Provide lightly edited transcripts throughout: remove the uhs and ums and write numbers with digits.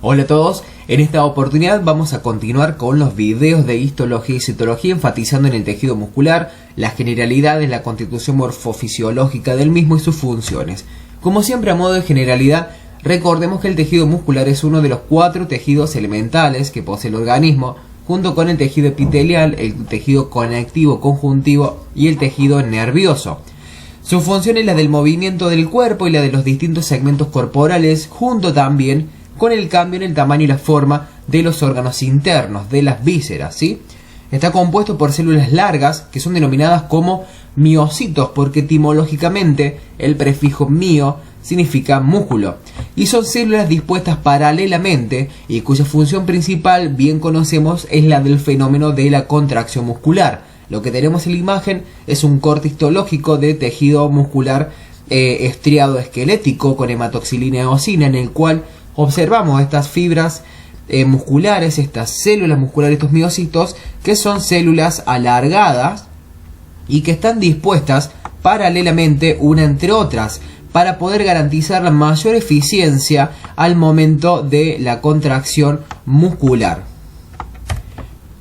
Hola a todos, en esta oportunidad vamos a continuar con los videos de histología y citología enfatizando en el tejido muscular, las generalidades, la constitución morfofisiológica del mismo y sus funciones. Como siempre, a modo de generalidad, recordemos que el tejido muscular es uno de los 4 tejidos elementales que posee el organismo, junto con el tejido epitelial, el tejido conectivo conjuntivo y el tejido nervioso. Su función es la del movimiento del cuerpo y la de los distintos segmentos corporales, junto también con el cambio en el tamaño y la forma de los órganos internos, de las vísceras, ¿sí? Está compuesto por células largas que son denominadas como miocitos porque etimológicamente el prefijo mio significa músculo y son células dispuestas paralelamente y cuya función principal, bien conocemos, es la del fenómeno de la contracción muscular. Lo que tenemos en la imagen es un corte histológico de tejido muscular estriado esquelético con hematoxilina y eosina, en el cual observamos estas fibras musculares, estas células musculares, estos miocitos, que son células alargadas y que están dispuestas paralelamente una entre otras para poder garantizar la mayor eficiencia al momento de la contracción muscular.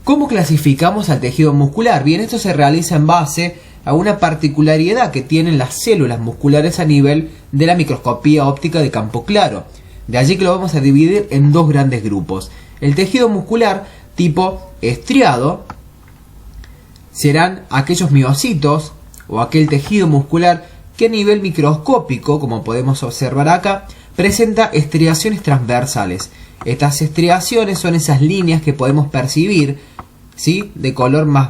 ¿Cómo clasificamos al tejido muscular? Bien, esto se realiza en base a una particularidad que tienen las células musculares a nivel de la microscopía óptica de campo claro. De allí que lo vamos a dividir en 2 grandes grupos. El tejido muscular tipo estriado serán aquellos miocitos o aquel tejido muscular que a nivel microscópico, como podemos observar acá, presenta estriaciones transversales. Estas estriaciones son esas líneas que podemos percibir, ¿sí?, de color más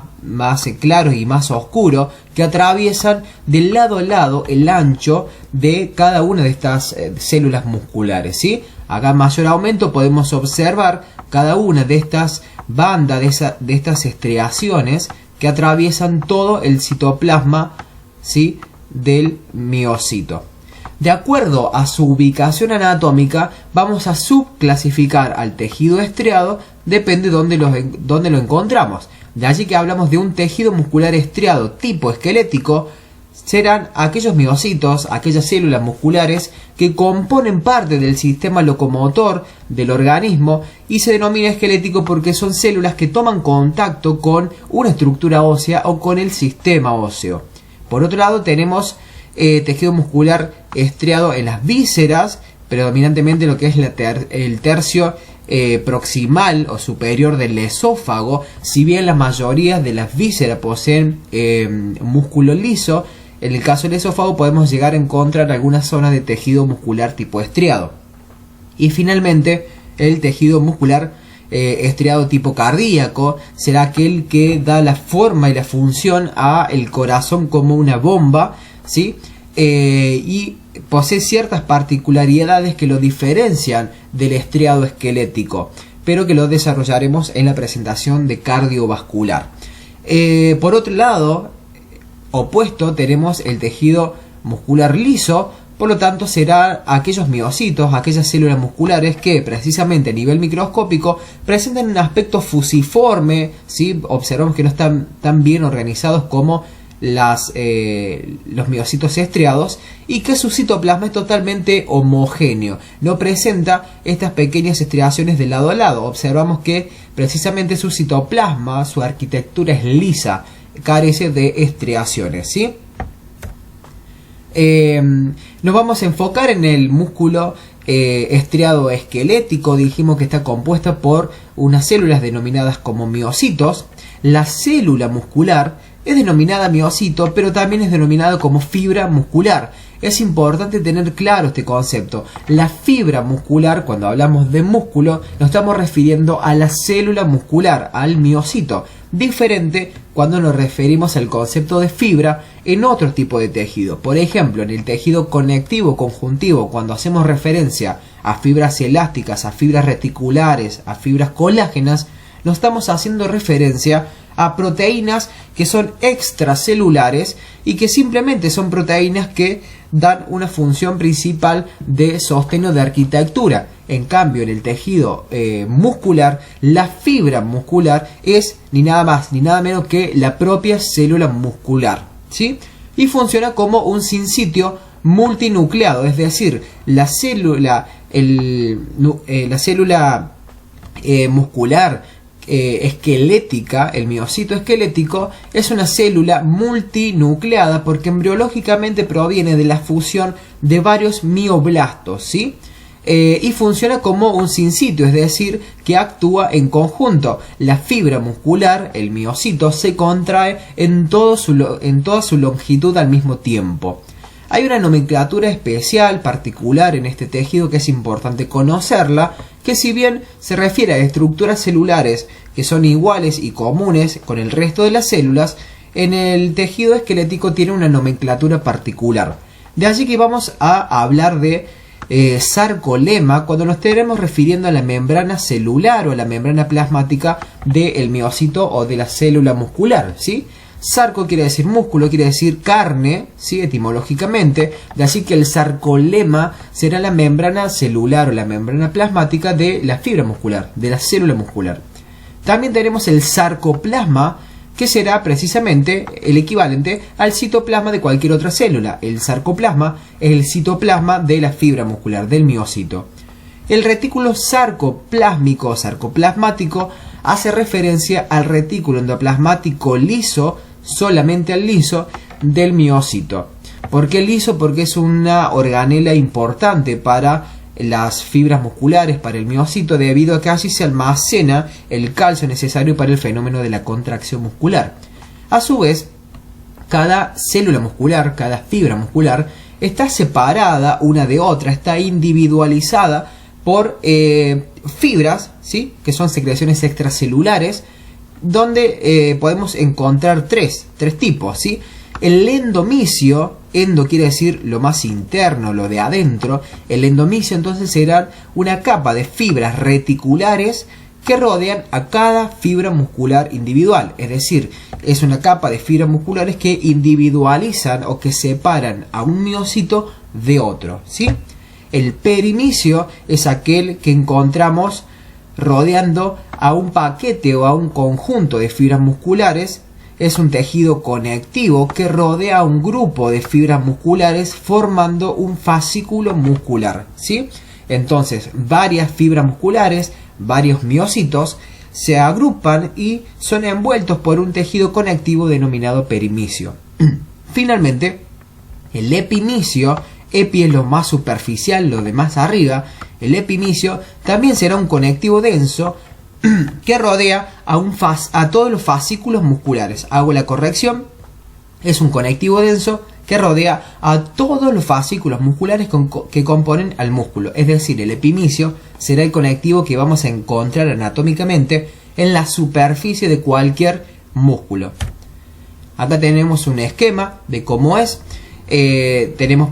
claro y más oscuro, que atraviesan de lado a lado el ancho de cada una de estas células musculares, ¿sí? Acá en mayor aumento podemos observar cada una de estas bandas, de estas estriaciones que atraviesan todo el citoplasma, ¿sí?, del miocito. De acuerdo a su ubicación anatómica, vamos a subclasificar al tejido estriado, depende de dónde lo encontramos. De allí que hablamos de un tejido muscular estriado tipo esquelético, serán aquellos miocitos, aquellas células musculares que componen parte del sistema locomotor del organismo y se denomina esquelético porque son células que toman contacto con una estructura ósea o con el sistema óseo. Por otro lado tenemos tejido muscular estriado en las vísceras, predominantemente lo que es el tercio proximal o superior del esófago. Si bien la mayoría de las vísceras poseen músculo liso, en el caso del esófago podemos llegar a encontrar algunas zonas de tejido muscular tipo estriado. Y finalmente el tejido muscular estriado tipo cardíaco será aquel que da la forma y la función a el corazón como una bomba, ¿sí? Y posee ciertas particularidades que lo diferencian del estriado esquelético, pero que lo desarrollaremos en la presentación de cardiovascular. Por otro lado, opuesto, tenemos el tejido muscular liso. Por lo tanto, serán aquellos miocitos, aquellas células musculares que precisamente a nivel microscópico presentan un aspecto fusiforme, ¿sí? Observamos que no están tan bien organizados como los miocitos estriados y que su citoplasma es totalmente homogéneo, no presenta estas pequeñas estriaciones de lado a lado. Observamos que precisamente su citoplasma, su arquitectura es lisa, carece de estriaciones, ¿sí? Nos vamos a enfocar en el músculo estriado esquelético. Dijimos que está compuesta por unas células denominadas como miocitos. La célula muscular es denominada miocito, pero también es denominada como fibra muscular. Es importante tener claro este concepto. La fibra muscular, cuando hablamos de músculo, nos estamos refiriendo a la célula muscular, al miocito. Diferente cuando nos referimos al concepto de fibra en otro tipo de tejido. Por ejemplo, en el tejido conectivo conjuntivo, cuando hacemos referencia a fibras elásticas, a fibras reticulares, a fibras colágenas, nos estamos haciendo referencia a proteínas que son extracelulares y que simplemente son proteínas que dan una función principal de sostén o de arquitectura. En cambio, en el tejido muscular, la fibra muscular es ni nada más ni nada menos que la propia célula muscular, ¿sí? Y funciona como un sinsitio multinucleado, es decir, la célula La célula muscular esquelética, el miocito esquelético, es una célula multinucleada porque embriológicamente proviene de la fusión de varios mioblastos, ¿sí? Y funciona como un sinsitio, es decir, que actúa en conjunto. La fibra muscular, el miocito, se contrae en toda su longitud al mismo tiempo. Hay una nomenclatura especial, particular en este tejido que es importante conocerla, que si bien se refiere a estructuras celulares que son iguales y comunes con el resto de las células, en el tejido esquelético tiene una nomenclatura particular. De allí que vamos a hablar de sarcolema cuando nos estaremos refiriendo a la membrana celular o a la membrana plasmática del miocito o de la célula muscular, ¿sí? Sarco quiere decir músculo, quiere decir carne, ¿sí? Etimológicamente, de así que el sarcolema será la membrana celular o la membrana plasmática de la fibra muscular, de la célula muscular. También tenemos el sarcoplasma, que será precisamente el equivalente al citoplasma de cualquier otra célula. El sarcoplasma es el citoplasma de la fibra muscular, del miocito. El retículo sarcoplásmico o sarcoplasmático hace referencia al retículo endoplasmático liso, solamente al liso, del miocito. ¿Por qué liso? Porque es una organela importante para las fibras musculares, para el miocito, debido a que allí se almacena el calcio necesario para el fenómeno de la contracción muscular. A su vez, cada célula muscular, cada fibra muscular, está separada una de otra, está individualizada por fibras, ¿sí? Que son secreciones extracelulares, donde podemos encontrar tres tipos, ¿sí? El endomicio, endo quiere decir lo más interno, lo de adentro. El endomicio entonces será una capa de fibras reticulares que rodean a cada fibra muscular individual. Es decir, es una capa de fibras musculares que individualizan o que separan a un miocito de otro, ¿sí? El perimicio es aquel que encontramos rodeando a un paquete o a un conjunto de fibras musculares. Es un tejido conectivo que rodea a un grupo de fibras musculares formando un fascículo muscular, ¿sí? Entonces, varias fibras musculares, varios miocitos, se agrupan y son envueltos por un tejido conectivo denominado perimicio. Finalmente, el epimicio, epi es lo más superficial, lo de más arriba, el epimicio también será un conectivo denso que rodea a todos los fascículos musculares. Hago la corrección, es un conectivo denso que rodea a todos los fascículos musculares que componen al músculo. Es decir, el epimicio será el conectivo que vamos a encontrar anatómicamente en la superficie de cualquier músculo. Acá tenemos un esquema de cómo es. Tenemos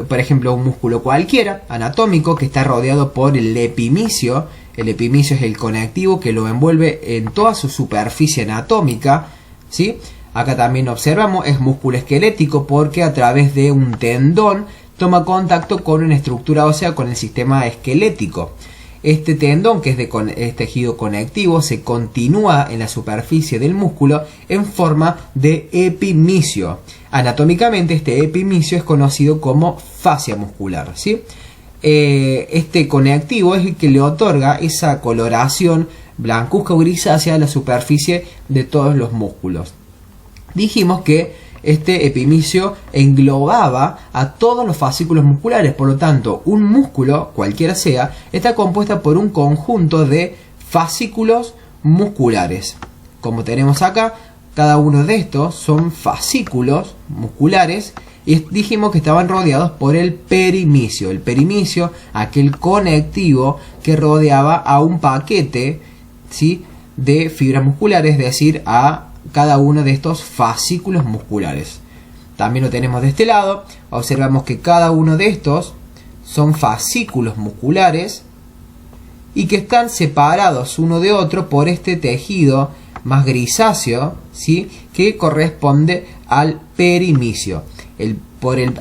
por ejemplo, un músculo cualquiera anatómico que está rodeado por el epimicio. El epimicio es el conectivo que lo envuelve en toda su superficie anatómica, ¿sí? Acá también observamos, es músculo esquelético porque a través de un tendón toma contacto con una estructura ósea, con el sistema esquelético. Este tendón, que es tejido conectivo, se continúa en la superficie del músculo en forma de epimicio. Anatómicamente, este epimicio es conocido como fascia muscular, ¿sí? Este conectivo es el que le otorga esa coloración blancuzca o grisácea a la superficie de todos los músculos. Dijimos que este epimicio englobaba a todos los fascículos musculares, por lo tanto, un músculo, cualquiera sea, está compuesta por un conjunto de fascículos musculares. Como tenemos acá, cada uno de estos son fascículos musculares y dijimos que estaban rodeados por el perimicio. El perimicio, aquel conectivo que rodeaba a un paquete, ¿sí?, de fibras musculares, es decir, a cada uno de estos fascículos musculares. También lo tenemos de este lado. Observamos que cada uno de estos son fascículos musculares y que están separados uno de otro por este tejido más grisáceo, ¿sí?, que corresponde al perimicio.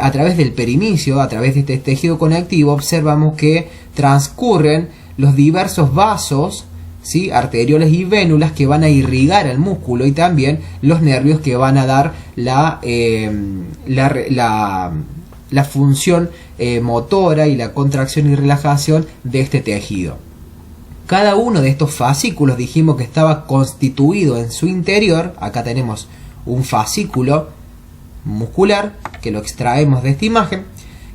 A través del perimicio, a través de este tejido conectivo, observamos que transcurren los diversos vasos, ¿sí?, arterioles y vénulas que van a irrigar al músculo, y también los nervios que van a dar la la función motora y la contracción y relajación de este tejido. Cada uno de estos fascículos dijimos que estaba constituido en su interior. Acá tenemos un fascículo muscular que lo extraemos de esta imagen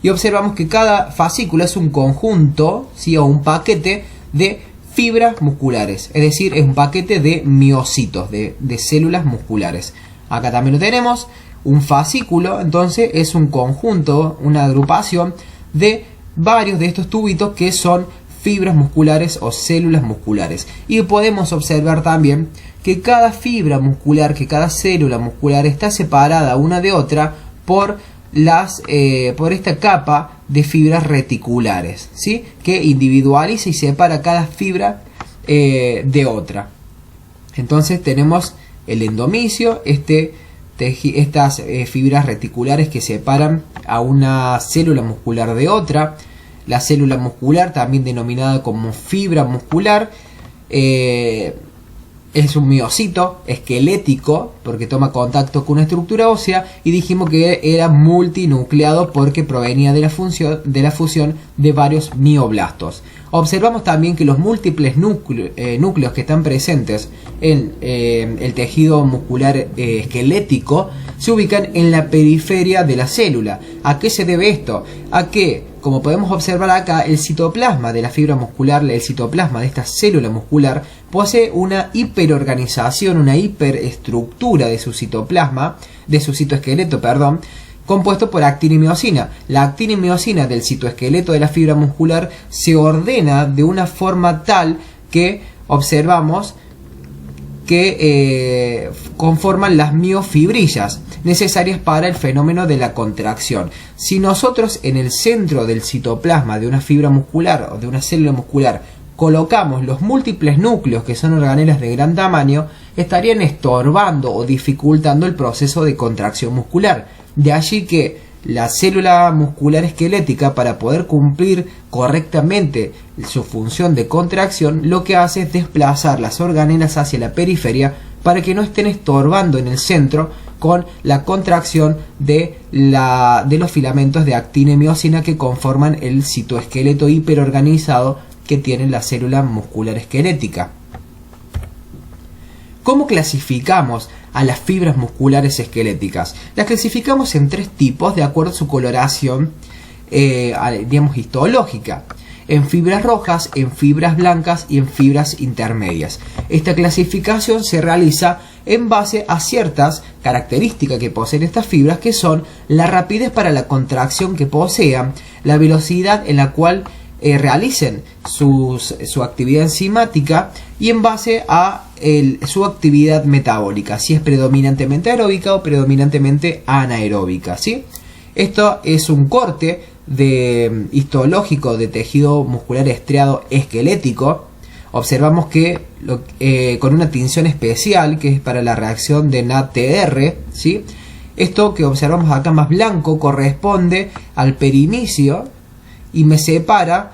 y observamos que cada fascículo es un conjunto, ¿sí?, o un paquete de fibras musculares, es decir, es un paquete de miocitos, de células musculares. Acá también lo tenemos, un fascículo, entonces es un conjunto, una agrupación de varios de estos tubitos que son fibras musculares o células musculares. Y podemos observar también que cada fibra muscular, que cada célula muscular está separada una de otra por esta capa de fibras reticulares, ¿sí?, que individualiza y separa cada fibra de otra. Entonces tenemos el endomisio, estas fibras reticulares que separan a una célula muscular de otra. La célula muscular, también denominada como fibra muscular, es un miocito esquelético porque toma contacto con una estructura ósea, y dijimos que era multinucleado porque provenía de la fusión de varios mioblastos. Observamos también que los múltiples núcleos que están presentes en el tejido muscular esquelético se ubican en la periferia de la célula. ¿A qué se debe esto? A que, como podemos observar acá, el citoplasma de la fibra muscular, el citoplasma de esta célula muscular, posee una hiperorganización, una hiperestructura de su citoplasma, de su citoesqueleto, perdón, compuesto por actina y miosina. La actina y miosina del citoesqueleto de la fibra muscular se ordena de una forma tal que observamos que conforman las miofibrillas necesarias para el fenómeno de la contracción. Si nosotros en el centro del citoplasma de una fibra muscular o de una célula muscular colocamos los múltiples núcleos, que son organelas de gran tamaño, estarían estorbando o dificultando el proceso de contracción muscular. De allí que la célula muscular esquelética, para poder cumplir correctamente su función de contracción, lo que hace es desplazar las organelas hacia la periferia para que no estén estorbando en el centro con la contracción de los filamentos de actina y miosina que conforman el citoesqueleto hiperorganizado que tiene la célula muscular esquelética. ¿Cómo clasificamos a las fibras musculares esqueléticas? Las clasificamos en tres tipos de acuerdo a su coloración, digamos, histológica: en fibras rojas, en fibras blancas y en fibras intermedias. Esta clasificación se realiza en base a ciertas características que poseen estas fibras, que son la rapidez para la contracción que posean, la velocidad en la cual realicen su actividad enzimática, y en base a su actividad metabólica, si es predominantemente aeróbica o predominantemente anaeróbica, ¿sí? Esto es un corte histológico de tejido muscular estriado esquelético. Observamos que con una tinción especial que es para la reacción de NADTR, ¿sí? Esto que observamos acá más blanco corresponde al perinicio y me separa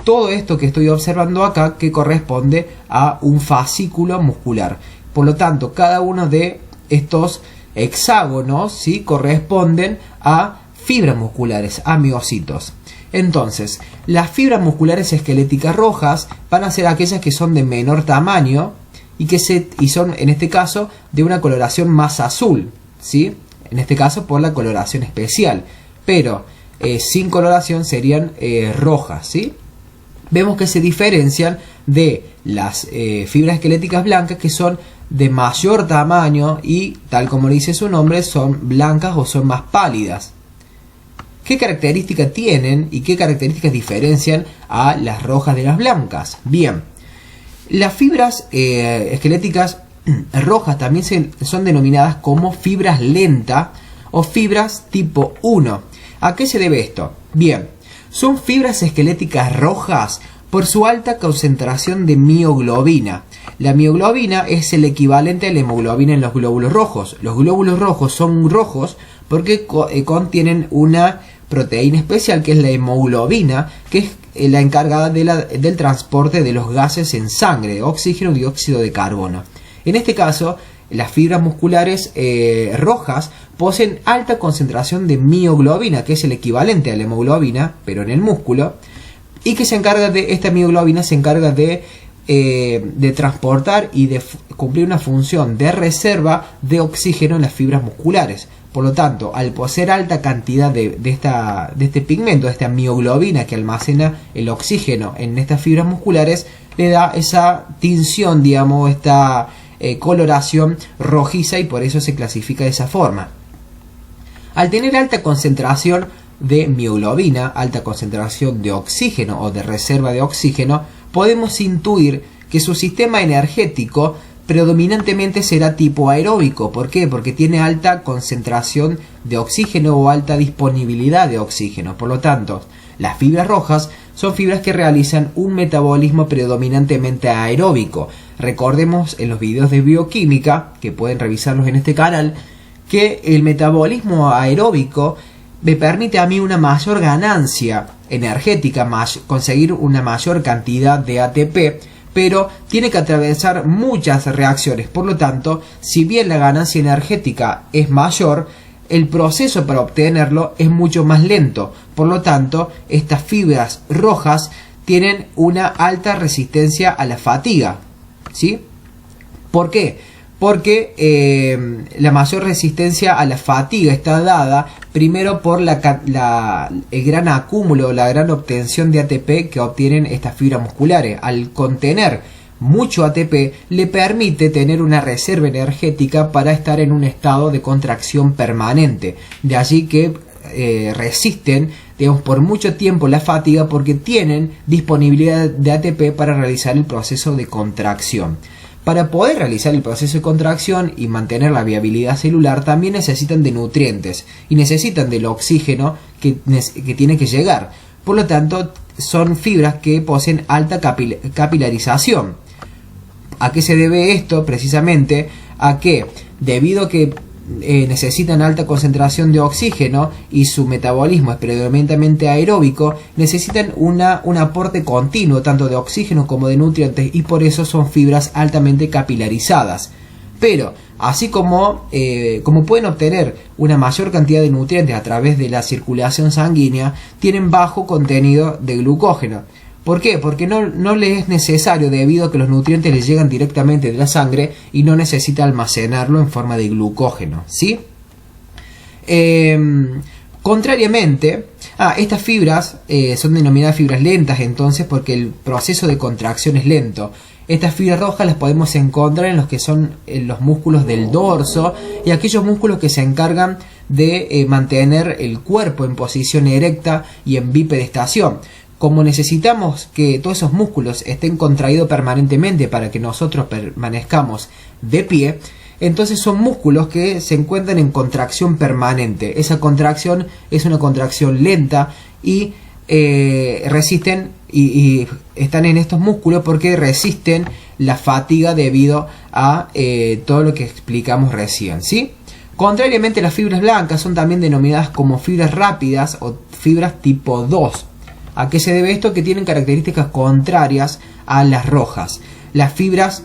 todo esto que estoy observando acá, que corresponde a un fascículo muscular. Por lo tanto, cada uno de estos hexágonos, ¿sí?, corresponden a fibras musculares, a miocitos. Entonces, las fibras musculares esqueléticas rojas van a ser aquellas que son de menor tamaño y son, en este caso, de una coloración más azul, ¿sí? En este caso por la coloración especial, pero sin coloración serían rojas, ¿sí? Vemos que se diferencian de las fibras esqueléticas blancas, que son de mayor tamaño y, tal como dice su nombre, son blancas o son más pálidas. ¿Qué características tienen y qué características diferencian a las rojas de las blancas? Bien, las fibras esqueléticas rojas también son denominadas como fibras lentas o fibras tipo 1. ¿A qué se debe esto? Bien, son fibras esqueléticas rojas por su alta concentración de mioglobina. La mioglobina es el equivalente a la hemoglobina en los glóbulos rojos. Los glóbulos rojos son rojos porque contienen una proteína especial que es la hemoglobina, que es la encargada del transporte de los gases en sangre, oxígeno y dióxido de carbono. En este caso, las fibras musculares rojas poseen alta concentración de mioglobina, que es el equivalente a la hemoglobina, pero en el músculo, y que esta mioglobina se encarga de transportar y de cumplir una función de reserva de oxígeno en las fibras musculares. Por lo tanto, al poseer alta cantidad de este pigmento, de esta mioglobina que almacena el oxígeno en estas fibras musculares, le da esa tinción, digamos, esta coloración rojiza, y por eso se clasifica de esa forma. Al tener alta concentración de mioglobina, alta concentración de oxígeno o de reserva de oxígeno, podemos intuir que su sistema energético predominantemente será tipo aeróbico. ¿Por qué? Porque tiene alta concentración de oxígeno o alta disponibilidad de oxígeno. Por lo tanto, las fibras rojas son fibras que realizan un metabolismo predominantemente aeróbico. Recordemos en los videos de bioquímica, que pueden revisarlos en este canal, que el metabolismo aeróbico me permite a mí una mayor ganancia energética, conseguir una mayor cantidad de ATP, pero tiene que atravesar muchas reacciones. Por lo tanto, si bien la ganancia energética es mayor, el proceso para obtenerlo es mucho más lento. Por lo tanto, estas fibras rojas tienen una alta resistencia a la fatiga, ¿sí? ¿Por qué? Porque la mayor resistencia a la fatiga está dada primero por el gran acúmulo, la gran obtención de ATP que obtienen estas fibras musculares. Al contener mucho ATP le permite tener una reserva energética para estar en un estado de contracción permanente. De allí que resisten, digamos, por mucho tiempo la fatiga, porque tienen disponibilidad de ATP para realizar el proceso de contracción. Para poder realizar el proceso de contracción y mantener la viabilidad celular, también necesitan de nutrientes y necesitan del oxígeno que tiene que llegar. Por lo tanto, son fibras que poseen alta capilarización. ¿A qué se debe esto? Precisamente a que, debido a que necesitan alta concentración de oxígeno y su metabolismo es predominantemente aeróbico, necesitan un aporte continuo tanto de oxígeno como de nutrientes, y por eso son fibras altamente capilarizadas. Pero así como pueden obtener una mayor cantidad de nutrientes a través de la circulación sanguínea, tienen bajo contenido de glucógeno. ¿Por qué? Porque no les es necesario, debido a que los nutrientes les llegan directamente de la sangre y no necesita almacenarlo en forma de glucógeno, ¿sí? Contrariamente, estas fibras son denominadas fibras lentas, entonces, porque el proceso de contracción es lento. Estas fibras rojas las podemos encontrar en los que son los músculos del dorso y aquellos músculos que se encargan de mantener el cuerpo en posición erecta y en bipedestación. Como necesitamos que todos esos músculos estén contraídos permanentemente para que nosotros permanezcamos de pie, entonces son músculos que se encuentran en contracción permanente. Esa contracción es una contracción lenta y resisten y están en estos músculos porque resisten la fatiga debido a todo lo que explicamos recién, ¿sí? Contrariamente, las fibras blancas son también denominadas como fibras rápidas o fibras tipo 2. ¿A qué se debe esto? Que tienen características contrarias a las rojas. Las fibras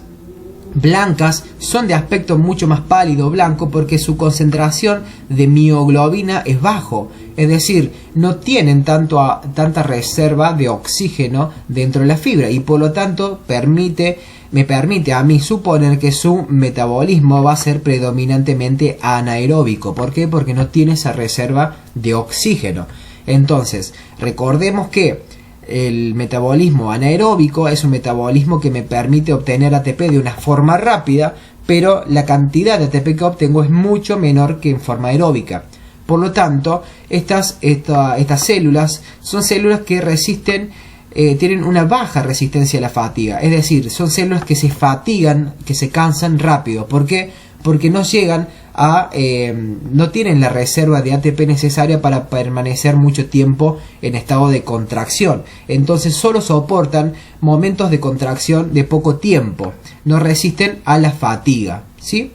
blancas son de aspecto mucho más pálido blanco porque su concentración de mioglobina es bajo, es decir, no tienen tanta reserva de oxígeno dentro de la fibra, y por lo tanto me permite a mí suponer que su metabolismo va a ser predominantemente anaeróbico. ¿Por qué? Porque no tiene esa reserva de oxígeno. Entonces, recordemos que el metabolismo anaeróbico es un metabolismo que me permite obtener ATP de una forma rápida, pero la cantidad de ATP que obtengo es mucho menor que en forma aeróbica. Por lo tanto, estas células son células que resisten, tienen una baja resistencia a la fatiga. Es decir, son células que se fatigan, que se cansan rápido. ¿Por qué? Porque no llegan no tienen la reserva de ATP necesaria para permanecer mucho tiempo en estado de contracción. Entonces solo soportan momentos de contracción de poco tiempo, no resisten a la fatiga, ¿sí?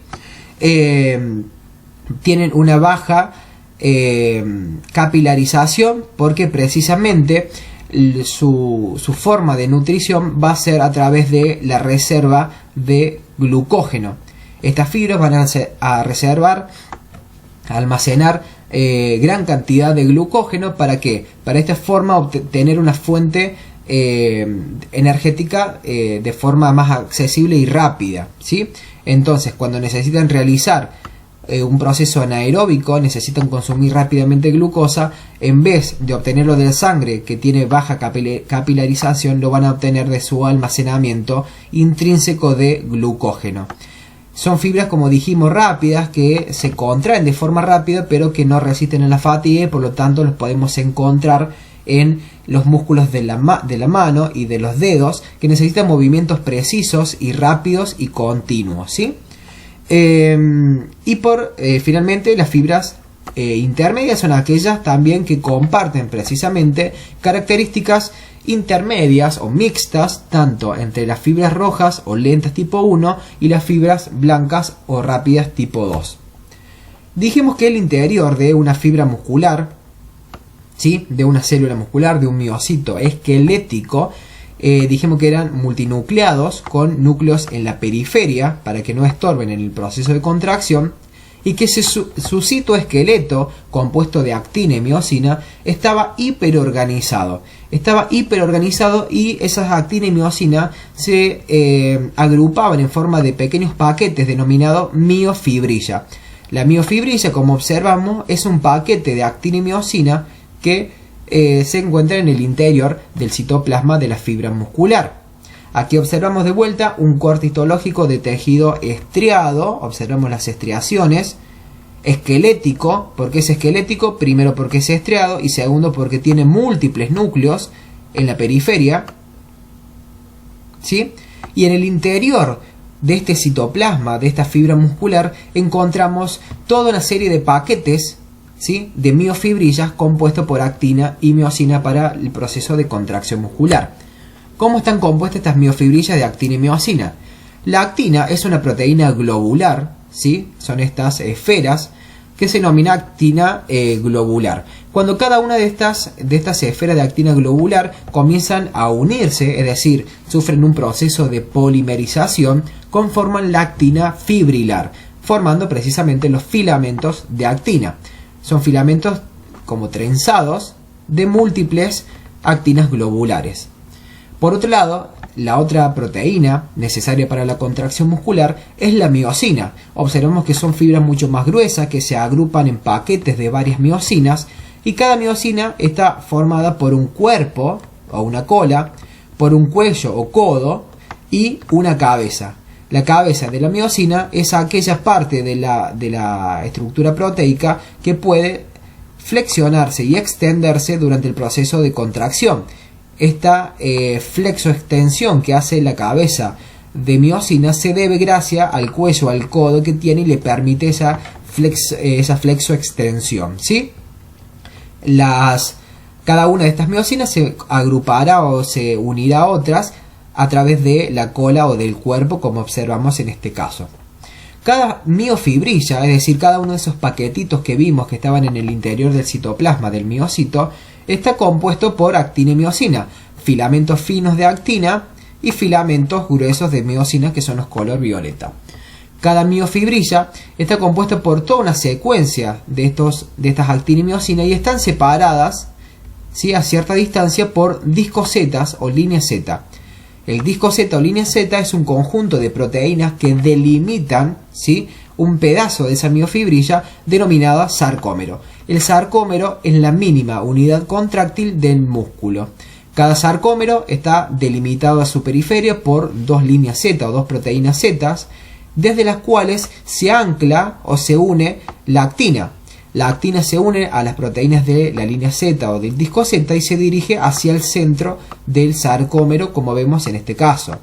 Tienen una baja capilarización porque precisamente su forma de nutrición va a ser a través de la reserva de glucógeno. Estas fibras van a almacenar gran cantidad de glucógeno. ¿Para qué? Para esta forma obtener una fuente energética de forma más accesible y rápida, ¿sí? Entonces, cuando necesitan realizar un proceso anaeróbico, necesitan consumir rápidamente glucosa, en vez de obtenerlo de la sangre, que tiene baja capilarización, lo van a obtener de su almacenamiento intrínseco de glucógeno. Son fibras, como dijimos, rápidas, que se contraen de forma rápida, pero que no resisten a la fatiga, y por lo tanto los podemos encontrar en los músculos de la mano y de los dedos, que necesitan movimientos precisos y rápidos y continuos, ¿sí? Finalmente, las fibras intermedias son aquellas también que comparten precisamente características intermedias o mixtas, tanto entre las fibras rojas o lentas tipo 1 y las fibras blancas o rápidas tipo 2. Dijimos que el interior de una fibra muscular, ¿sí?, de una célula muscular, de un miocito esquelético, dijimos que eran multinucleados con núcleos en la periferia para que no estorben en el proceso de contracción, y que su citoesqueleto, compuesto de actina y miocina, estaba hiperorganizado. Y esas actina y miocina se agrupaban en forma de pequeños paquetes denominados miofibrilla. La miofibrilla, como observamos, es un paquete de actina y miocina que se encuentra en el interior del citoplasma de la fibra muscular. Aquí observamos de vuelta un corte histológico de tejido estriado. Observamos las estriaciones. Esquelético. ¿Por qué es esquelético? Primero, porque es estriado, y segundo, porque tiene múltiples núcleos en la periferia, ¿sí? Y en el interior de este citoplasma, de esta fibra muscular, encontramos toda una serie de paquetes, ¿sí?, de miofibrillas compuestos por actina y miocina para el proceso de contracción muscular. ¿Cómo están compuestas estas miofibrillas de actina y miocina? La actina es una proteína globular, ¿sí? Son estas esferas que se denomina actina globular. Cuando cada una de estas esferas de actina globular comienzan a unirse, es decir, sufren un proceso de polimerización, conforman la actina fibrilar, formando precisamente los filamentos de actina. Son filamentos como trenzados de múltiples actinas globulares. Por otro lado, la otra proteína necesaria para la contracción muscular es la miocina. Observamos que son fibras mucho más gruesas que se agrupan en paquetes de varias miocinas, y cada miocina está formada por un cuerpo o una cola, por un cuello o codo y una cabeza. La cabeza de la miocina es aquella parte de la estructura proteica que puede flexionarse y extenderse durante el proceso de contracción. Esta flexoextensión que hace la cabeza de miocina se debe gracias al cuello, al codo que tiene, y le permite esa flexoextensión, ¿sí? Cada una de estas miocinas se agrupará o se unirá a otras a través de la cola o del cuerpo, como observamos en este caso. Cada miofibrilla, es decir, cada uno de esos paquetitos que vimos que estaban en el interior del citoplasma del miocito, está compuesto por actina y miocina, filamentos finos de actina y filamentos gruesos de miocina, que son los color violeta. Cada miofibrilla está compuesta por toda una secuencia de estas actina y miocina, y están separadas, ¿sí?, a cierta distancia por discosetas o líneas Z. El discoseta o línea Z es un conjunto de proteínas que delimitan, ¿sí?, un pedazo de esa miofibrilla denominada sarcómero. El sarcómero es la mínima unidad contráctil del músculo. Cada sarcómero está delimitado a su periferia por dos líneas Z o dos proteínas Z, desde las cuales se ancla o se une la actina. La actina se une a las proteínas de la línea Z o del disco Z y se dirige hacia el centro del sarcómero, como vemos en este caso.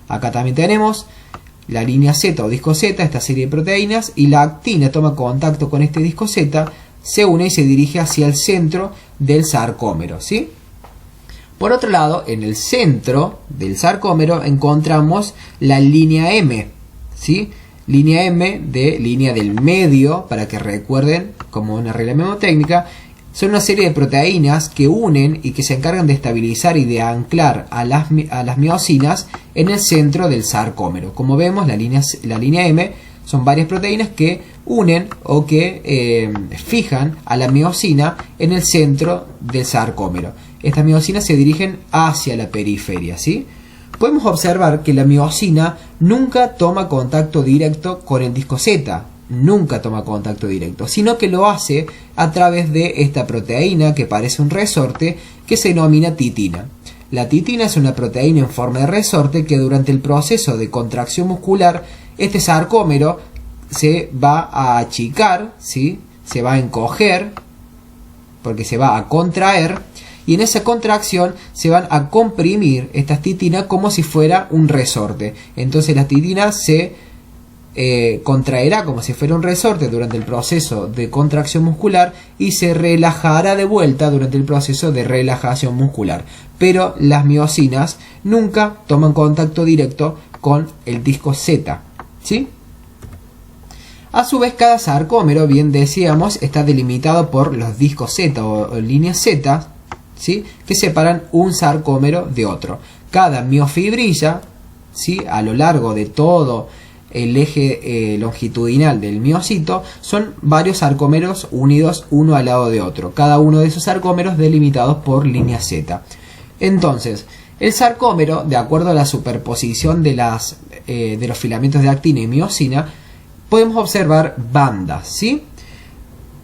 Acá también tenemos la línea Z o disco Z, esta serie de proteínas, y la actina toma contacto con este disco Z, se une y se dirige hacia el centro del sarcómero, ¿sí? Por otro lado, en el centro del sarcómero encontramos la línea M, ¿sí? Línea M de línea del medio, para que recuerden como una regla mnemotécnica. Son una serie de proteínas que unen y que se encargan de estabilizar y de anclar a las miocinas en el centro del sarcómero. Como vemos, la línea M son varias proteínas que unen o que fijan a la miosina en el centro del sarcómero. Estas miosinas se dirigen hacia la periferia, ¿sí? Podemos observar que la miosina nunca toma contacto directo con el disco Z, nunca toma contacto directo, sino que lo hace a través de esta proteína que parece un resorte que se denomina titina. La titina es una proteína en forma de resorte que durante el proceso de contracción muscular, este sarcómero se va a achicar, ¿sí? Se va a encoger, porque se va a contraer, y en esa contracción se van a comprimir estas titinas como si fuera un resorte. Entonces la titina se contraerá como si fuera un resorte durante el proceso de contracción muscular y se relajará de vuelta durante el proceso de relajación muscular. Pero las miosinas nunca toman contacto directo con el disco Z, ¿sí? A su vez, cada sarcómero, bien decíamos, está delimitado por los discos Z o líneas Z, ¿sí? Que separan un sarcómero de otro. Cada miofibrilla, ¿sí? A lo largo de todo el eje longitudinal del miocito son varios sarcómeros unidos uno al lado de otro, cada uno de esos sarcómeros delimitados por línea Z. Entonces, el sarcómero, de acuerdo a la superposición de los filamentos de actina y miosina, podemos observar bandas, ¿sí?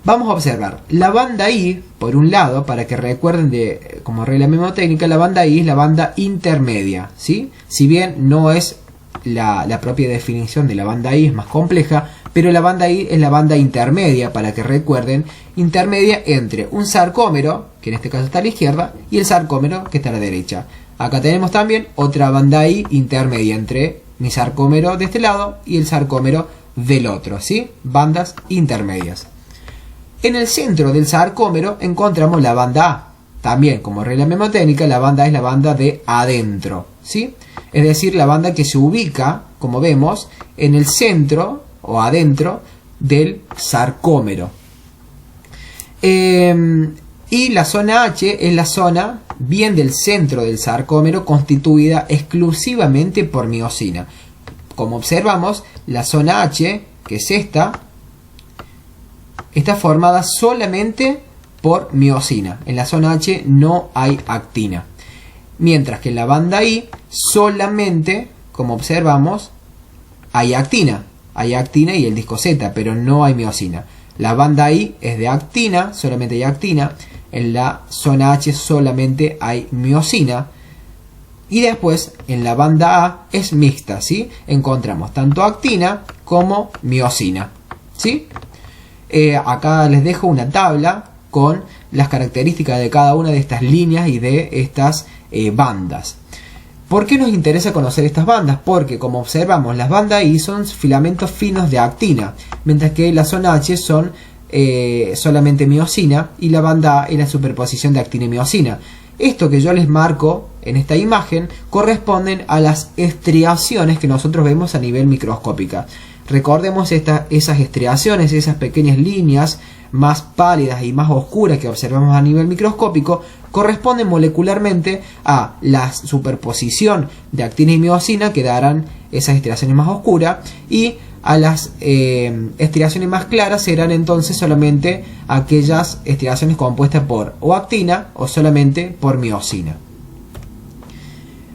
Vamos a observar la banda I, por un lado, para que recuerden como regla mnemotécnica, la banda I es la banda intermedia, ¿sí? Si bien no es la propia definición de la banda I, es más compleja, pero la banda I es la banda intermedia, para que recuerden, intermedia entre un sarcómero, que en este caso está a la izquierda, y el sarcómero que está a la derecha. Acá tenemos también otra banda I intermedia entre mi sarcómero de este lado y el sarcómero del otro, ¿sí? Bandas intermedias. En el centro del sarcómero encontramos la banda A. También, como regla mnemotécnica, la banda A es la banda de adentro, ¿sí? Es decir, la banda que se ubica, como vemos, en el centro o adentro del sarcómero. Y la zona H es la zona bien del centro del sarcómero, constituida exclusivamente por miosina. Como observamos, la zona H, que es esta, está formada solamente por miosina. En la zona H no hay actina. Mientras que en la banda I solamente, como observamos, hay actina. Hay actina y el disco Z, pero no hay miosina. La banda I es de actina, solamente hay actina. En la zona H solamente hay miosina. Y después, en la banda A es mixta, ¿sí? Encontramos tanto actina como miosina, ¿sí? Acá les dejo una tabla con las características de cada una de estas líneas y de estas bandas. ¿Por qué nos interesa conocer estas bandas? Porque, como observamos, las bandas I son filamentos finos de actina, mientras que la zona H son solamente miosina, y la banda A es la superposición de actina y miosina. Esto que yo les marco en esta imagen corresponden a las estriaciones que nosotros vemos a nivel microscópico. Recordemos esas estriaciones, esas pequeñas líneas más pálidas y más oscuras que observamos a nivel microscópico, corresponden molecularmente a la superposición de actina y miosina, que darán esas estriaciones más oscuras, y a las estriaciones más claras serán entonces solamente aquellas estriaciones compuestas por o actina o solamente por miosina.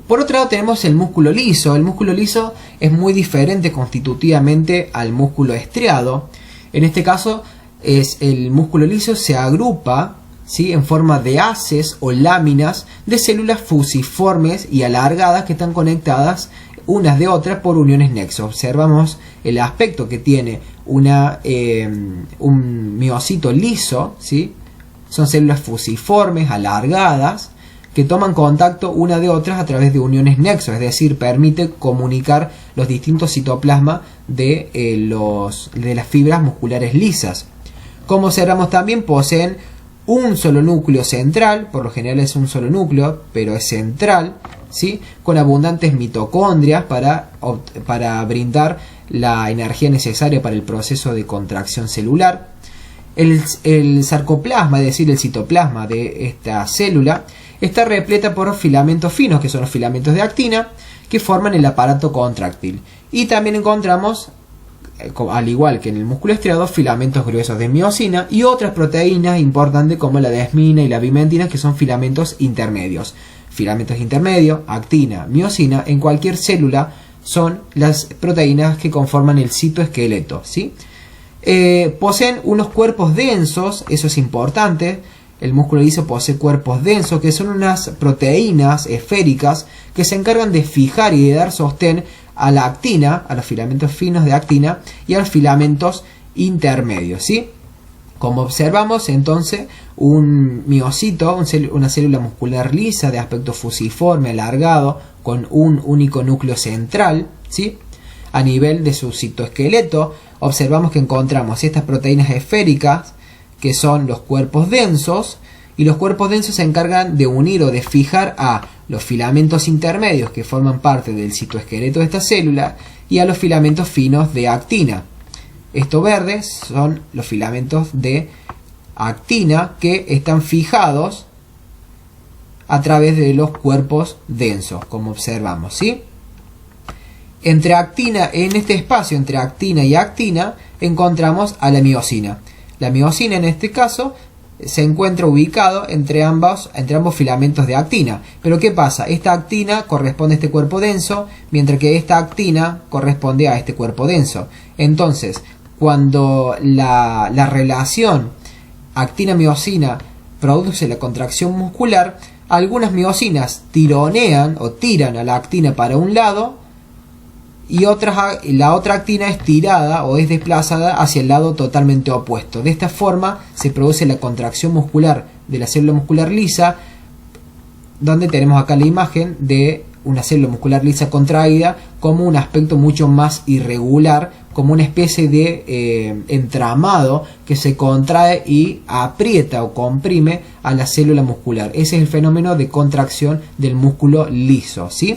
Por otro lado tenemos el músculo liso. El músculo liso es muy diferente constitutivamente al músculo estriado. En este caso el músculo liso se agrupa, ¿sí?, en forma de haces o láminas de células fusiformes y alargadas que están conectadas unas de otras por uniones nexo. Observamos el aspecto que tiene un miocito liso, ¿sí? Son células fusiformes, alargadas, que toman contacto una de otras a través de uniones nexo, es decir, permite comunicar los distintos citoplasmas de las fibras musculares lisas. Como observamos también, poseen un solo núcleo central, por lo general es un solo núcleo, pero es central, ¿sí?, con abundantes mitocondrias para brindar la energía necesaria para el proceso de contracción celular. El sarcoplasma, es decir, el citoplasma de esta célula, está repleta por filamentos finos, que son los filamentos de actina, que forman el aparato contráctil. Y también encontramos al igual que en el músculo estriado, filamentos gruesos de miosina y otras proteínas importantes como la desmina y la bimentina, que son filamentos intermedios. Filamentos intermedios, actina, miosina, en cualquier célula son las proteínas que conforman el citoesqueleto, ¿sí? Poseen unos cuerpos densos, eso es importante. El músculo liso posee cuerpos densos, que son unas proteínas esféricas que se encargan de fijar y de dar sostén a la actina, a los filamentos finos de actina y a los filamentos intermedios, ¿sí? Como observamos, entonces, un miocito, una célula muscular lisa de aspecto fusiforme, alargado, con un único núcleo central, ¿sí? A nivel de su citoesqueleto, observamos que encontramos estas proteínas esféricas, que son los cuerpos densos, y los cuerpos densos se encargan de unir o de fijar a los filamentos intermedios que forman parte del citoesqueleto de esta célula y a los filamentos finos de actina. Estos verdes son los filamentos de actina que están fijados a través de los cuerpos densos, como observamos, ¿sí? Entre actina, en este espacio entre actina y actina, encontramos a la miosina. La miosina, en este caso, se encuentra ubicado entre ambos filamentos de actina. Pero ¿qué pasa? Esta actina corresponde a este cuerpo denso, mientras que esta actina corresponde a este cuerpo denso. Entonces, cuando la relación actina-miosina produce la contracción muscular, algunas miosinas tironean o tiran a la actina para un lado, y la otra actina es tirada o es desplazada hacia el lado totalmente opuesto. De esta forma se produce la contracción muscular de la célula muscular lisa, donde tenemos acá la imagen de una célula muscular lisa contraída como un aspecto mucho más irregular, como una especie de entramado que se contrae y aprieta o comprime a la célula muscular. Ese es el fenómeno de contracción del músculo liso, ¿sí?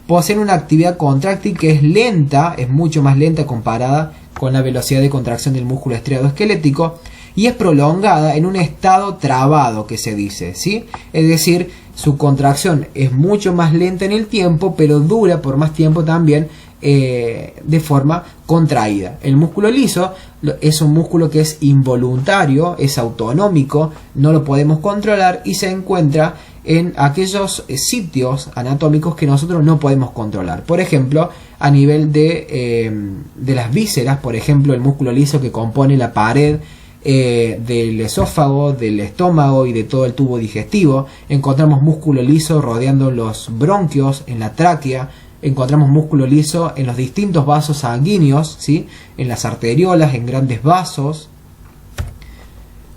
Poseen una actividad contráctil que es lenta, es mucho más lenta comparada con la velocidad de contracción del músculo estriado esquelético, y es prolongada en un estado trabado, que se dice, ¿sí? Es decir, su contracción es mucho más lenta en el tiempo, pero dura por más tiempo también de forma contraída. El músculo liso es un músculo que es involuntario, es autonómico, no lo podemos controlar y se encuentra en aquellos sitios anatómicos que nosotros no podemos controlar. Por ejemplo, a nivel de las vísceras, por ejemplo, el músculo liso que compone la pared del esófago, del estómago y de todo el tubo digestivo. Encontramos músculo liso rodeando los bronquios, en la tráquea. Encontramos músculo liso en los distintos vasos sanguíneos, ¿sí? En las arteriolas, en grandes vasos.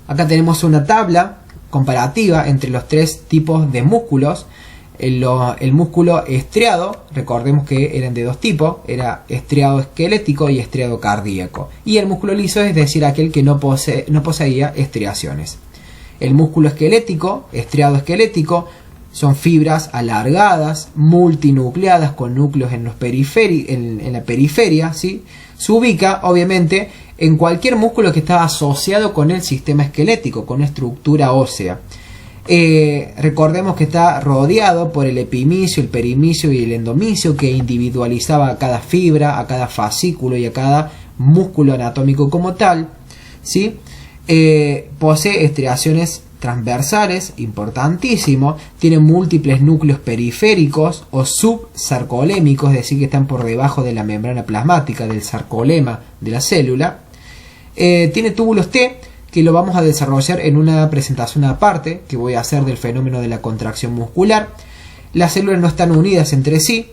Acá tenemos una tabla comparativa entre los tres tipos de músculos. El músculo estriado, recordemos que eran de dos tipos, era estriado esquelético y estriado cardíaco. Y el músculo liso, es decir, aquel que no poseía estriaciones. El músculo esquelético, estriado esquelético, son fibras alargadas, multinucleadas, con núcleos en la periferia, ¿sí? Se ubica, obviamente, en cualquier músculo que está asociado con el sistema esquelético, con estructura ósea. Recordemos que está rodeado por el epimicio, el perimicio y el endomicio, que individualizaba a cada fibra, a cada fascículo y a cada músculo anatómico como tal, ¿sí? Posee estriaciones transversales, importantísimo. Tiene múltiples núcleos periféricos o subsarcolémicos, es decir, que están por debajo de la membrana plasmática del sarcolema de la célula. Tiene túbulos T, que lo vamos a desarrollar en una presentación aparte que voy a hacer del fenómeno de la contracción muscular. Las células no están unidas entre sí,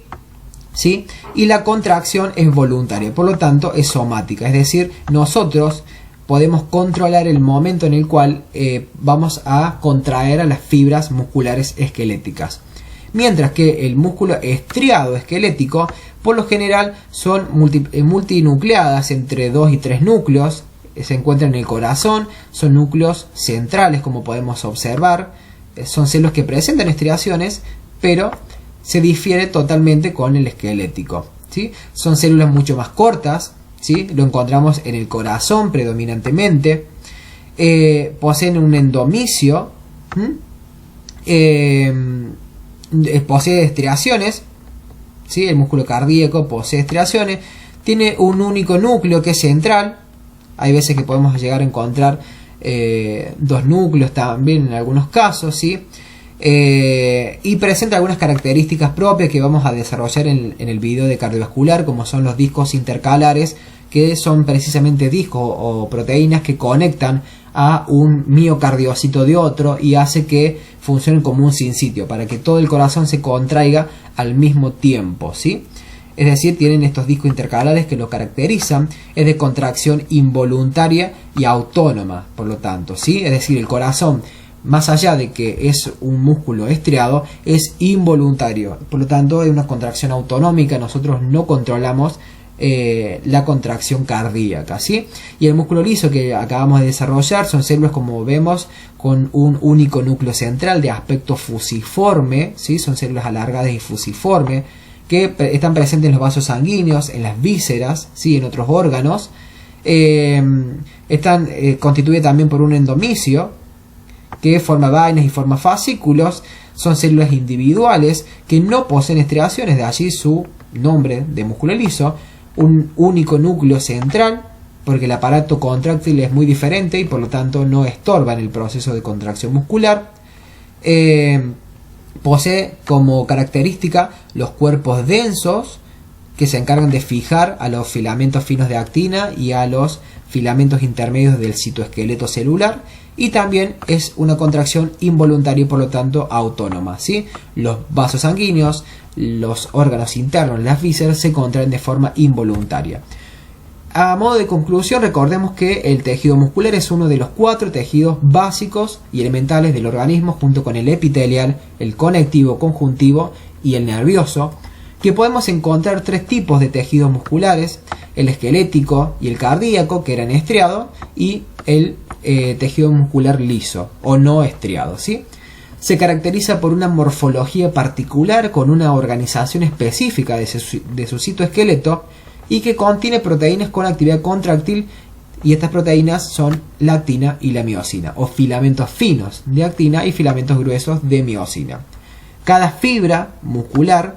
¿sí? Y la contracción es voluntaria, por lo tanto es somática, es decir, nosotros podemos controlar el momento en el cual vamos a contraer a las fibras musculares esqueléticas. Mientras que el músculo estriado esquelético, por lo general, son multinucleadas entre 2 y 3 núcleos, se encuentran en el corazón, son núcleos centrales, como podemos observar, son células que presentan estriaciones, pero se difiere totalmente con el esquelético, ¿sí? Son células mucho más cortas, ¿sí? Lo encontramos en el corazón predominantemente. Poseen un endomicio, posee estriaciones, ¿sí? El músculo cardíaco posee estriaciones, Tiene un único núcleo que es central. Hay veces que podemos llegar a encontrar dos núcleos también en algunos casos, ¿sí? Y presenta algunas características propias que vamos a desarrollar en el video de cardiovascular, como son los discos intercalares, que son precisamente discos o proteínas que conectan a un miocardiocito de otro y hace que funcionen como un sinsitio, para que todo el corazón se contraiga al mismo tiempo, ¿sí? Es decir, tienen estos discos intercalares que lo caracterizan, es de contracción involuntaria y autónoma, por lo tanto, ¿sí? Es decir, el corazón, más allá de que es un músculo estriado, es involuntario, por lo tanto es una contracción autonómica, nosotros no controlamos la contracción cardíaca, ¿sí? Y el músculo liso que acabamos de desarrollar son células, como vemos, con un único núcleo central de aspecto fusiforme, ¿sí? Son células alargadas y fusiformes, que están presentes en los vasos sanguíneos, en las vísceras, ¿sí? En otros órganos. Constituye también por un endomisio que forma vainas y forma fascículos. Son células individuales que no poseen estriaciones, de allí su nombre de músculo liso. Un único núcleo central, porque el aparato contráctil es muy diferente y por lo tanto no estorba en el proceso de contracción muscular. Posee como característica los cuerpos densos, que se encargan de fijar a los filamentos finos de actina y a los filamentos intermedios del citoesqueleto celular, y también es una contracción involuntaria y por lo tanto autónoma, ¿sí? Los vasos sanguíneos, los órganos internos, las vísceras se contraen de forma involuntaria. A modo de conclusión, recordemos que el tejido muscular es uno de los 4 tejidos básicos y elementales del organismo, junto con el epitelial, el conectivo, conjuntivo y el nervioso, que podemos encontrar 3 tipos de tejidos musculares: el esquelético y el cardíaco, que eran estriados, y el tejido muscular liso o no estriado, ¿sí? Se caracteriza por una morfología particular, con una organización específica de su citoesqueleto, y que contiene proteínas con actividad contráctil, y estas proteínas son la actina y la miosina, o filamentos finos de actina y filamentos gruesos de miosina. Cada fibra muscular,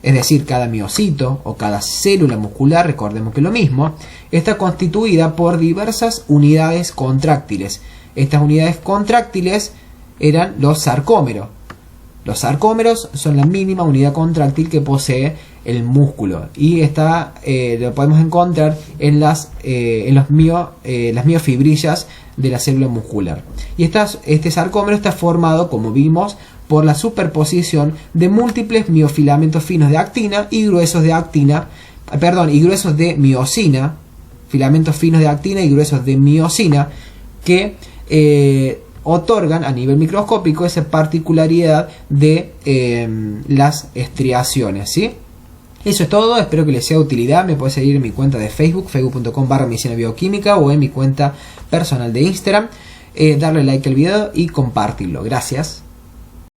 es decir, cada miocito o cada célula muscular, recordemos que es lo mismo, está constituida por diversas unidades contráctiles. Estas unidades contráctiles eran los sarcómeros. Los sarcómeros son la mínima unidad contráctil que posee el músculo, y lo podemos encontrar en las miofibrillas de la célula muscular. Y este sarcómero está formado, como vimos, por la superposición de múltiples miofilamentos finos de actina y gruesos de miosina, filamentos finos de actina y gruesos de miosina, que otorgan a nivel microscópico esa particularidad de las estriaciones, ¿sí? Eso es todo, espero que les sea de utilidad. Me puedes seguir en mi cuenta de Facebook, facebook.com/medicina bioquímica, o en mi cuenta personal de Instagram. Darle like al video y compartirlo. Gracias.